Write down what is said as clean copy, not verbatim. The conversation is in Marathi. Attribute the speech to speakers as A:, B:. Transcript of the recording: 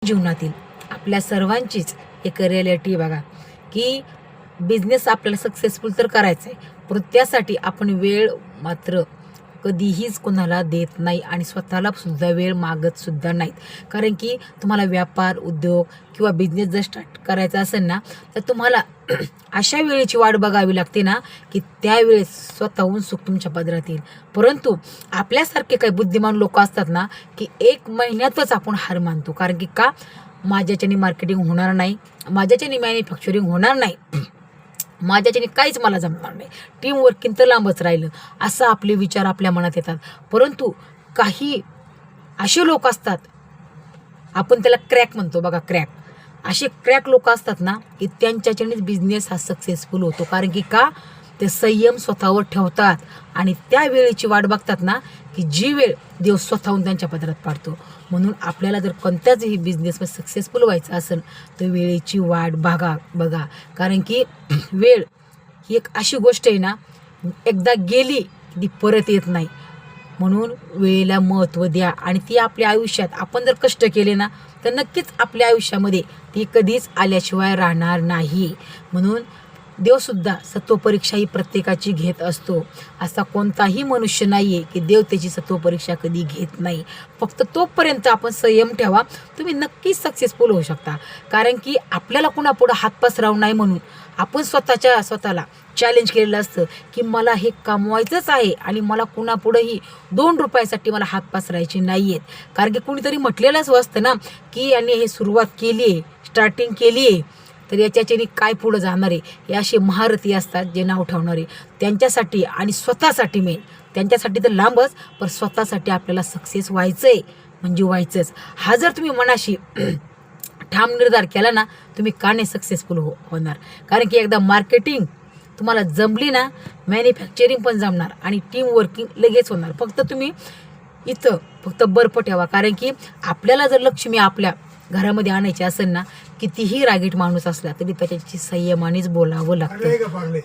A: जीवनातील आपल्या सर्वांचीच एक रिॲलिटी बघा की बिझनेस आपल्याला सक्सेसफुल तर करायचा आहे, परंतु त्यासाठी आपण वेळ मात्र कधीहीच कोणाला देत नाही आणि स्वतःला सुद्धा वेळ मागत सुद्धा नाहीत. कारण की तुम्हाला व्यापार उद्योग किंवा बिझनेस जर स्टार्ट करायचा असेल ना, तर तुम्हाला अशा वेळेची वाट बघावी लागते ना की त्यावेळेस स्वतःहून सुख तुमच्या पदरात येईल. परंतु आपल्यासारखे काही बुद्धिमान लोक असतात ना की 1 महिन्यातच आपण हार मानतो. कारण की का, माझ्याच्याने मार्केटिंग होणार नाही, माझ्याच्याने मॅन्युफॅक्चरिंग होणार नाही, माझ्याच्याने काहीच मला जमणार नाही, टीम वर्किंग तर लांबच राहिलं, असं आपले विचार आपल्या मनात येतात. परंतु काही असे लोक असतात, आपण त्याला क्रॅक म्हणतो बघा, क्रॅक. असे क्रॅक लोक असतात ना की त्यांच्याच्यानेच बिझनेस हा सक्सेसफुल होतो. कारण की का, ते संयम स्वतःवर ठेवतात आणि त्या वेळेची वाट बघतात ना की जी वेळ देव स्वतःहून त्यांच्या पदरात पाडतो. म्हणून आपल्याला जर कोणत्याचही बिझनेसमध्ये सक्सेसफुल व्हायचं असेल तर वेळेची वाट बघा. कारण की वेळ ही एक अशी गोष्ट आहे ना, एकदा गेली की ती परत येत नाही. म्हणून वेळेला महत्त्व द्या आणि ती आपल्या आयुष्यात आपण जर कष्ट केले ना तर नक्कीच आपल्या आयुष्यामध्ये ती कधीच आल्याशिवाय राहणार नाही. म्हणून देवसुद्धा सत्वपरीक्षा ही प्रत्येकाची घेत असतो. असा कोणताही मनुष्य नाही आहे की देव त्याची सत्वपरीक्षा कधी घेत नाही. फक्त तोपर्यंत आपण संयम ठेवा, तुम्ही नक्कीच सक्सेसफुल होऊ शकता. कारण की आपल्याला कुणापुढं हात पसरावं नाही म्हणून आपण स्वतःला चॅलेंज केलेलं असतं की मला हे कमवायचंच आहे आणि मला कुणापुढंही 2 रुपयासाठी मला हात पसरायचे नाही आहेत. कारण की कुणीतरी म्हटलेलंच असतं ना की यांनी हे सुरुवात केली आहे, स्टार्टिंग केली आहे, तर याच्याने काय पुढं जाणार आहे. हे असे महारथी असतात जे नाव ठेवणारे. त्यांच्यासाठी आणि स्वतःसाठी मेन, त्यांच्यासाठी तर लांबच, पण स्वतःसाठी आपल्याला सक्सेस व्हायचं आहे म्हणजे व्हायचंच. हा जर तुम्ही मनाशी ठाम निर्धार केला ना, तुम्ही का नाही सक्सेसफुल होणार. कारण की एकदा मार्केटिंग तुम्हाला जमली ना, मॅन्युफॅक्चरिंग पण जमणार आणि टीम वर्किंग लगेच होणार. फक्त तुम्ही इथं फक्त बर्फ ठेवा. कारण की आपल्याला जर लक्ष्मी आपल्या घरामध्ये आणायची असेल ना, कितीही रागीट माणूस असला तरी त्याच्याशी संयमानेच बोलावं लागतं.